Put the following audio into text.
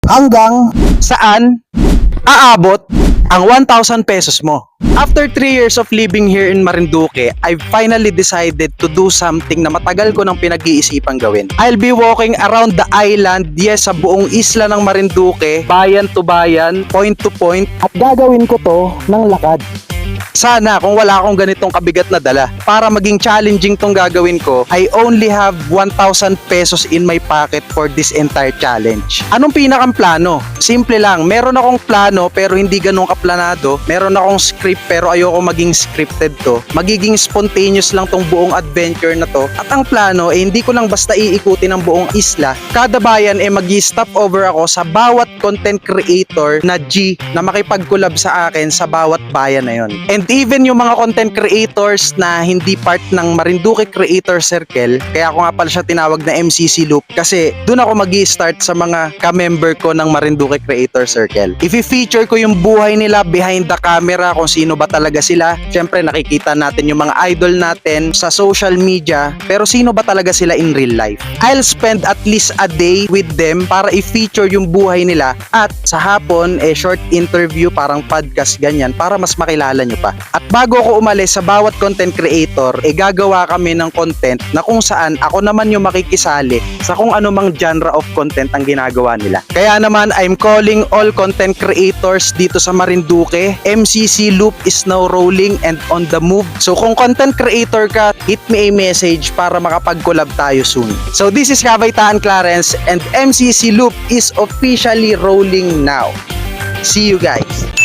hanggang saan aabot ang 1,000 pesos mo. After 3 years of living here in Marinduque, I finally decided to do something na matagal ko nang pinag-iisipang gawin. I'll be walking around the island, yes, sa buong isla ng Marinduque, bayan to bayan, point to point, at gagawin ko to ng lakad. Sana kung wala akong ganitong kabigat na dala. Para maging challenging tong gagawin ko, I only have 1,000 pesos in my pocket for this entire challenge. Anong pinakang plano? Simple lang, meron akong plano pero hindi ganun kaplanado. Meron akong script pero ayoko maging scripted to. Magiging spontaneous lang tong buong adventure na to. At ang plano hindi ko lang basta iikutin ang buong isla. Kada bayan magi-stop over ako sa bawat content creator na G na makipag-collab sa akin sa bawat bayan na yon. And even yung mga content creators na hindi part ng Marinduque Creator Circle, kaya ako nga pala siya tinawag na MCC Loop kasi doon ako magi-start sa mga ka-member ko ng Marinduque Creator Circle. I-feature ko yung buhay nila behind the camera, kung sino ba talaga sila. Siyempre nakikita natin yung mga idol natin sa social media, pero sino ba talaga sila in real life? I'll spend at least a day with them para i-feature yung buhay nila at sa hapon short interview, parang podcast ganyan, para mas makilala nyo pa. At bago ako umalis sa bawat content creator, gagawa kami ng content na kung saan ako naman yung makikisali sa kung anumang genre of content ang ginagawa nila. Kaya naman, I'm calling all content creators dito sa Marinduque. MCC Loop is now rolling and on the move. So kung content creator ka, hit me a message para makapag-collab tayo soon. So this is Kabaitaan Clarence and MCC Loop is officially rolling now. See you guys!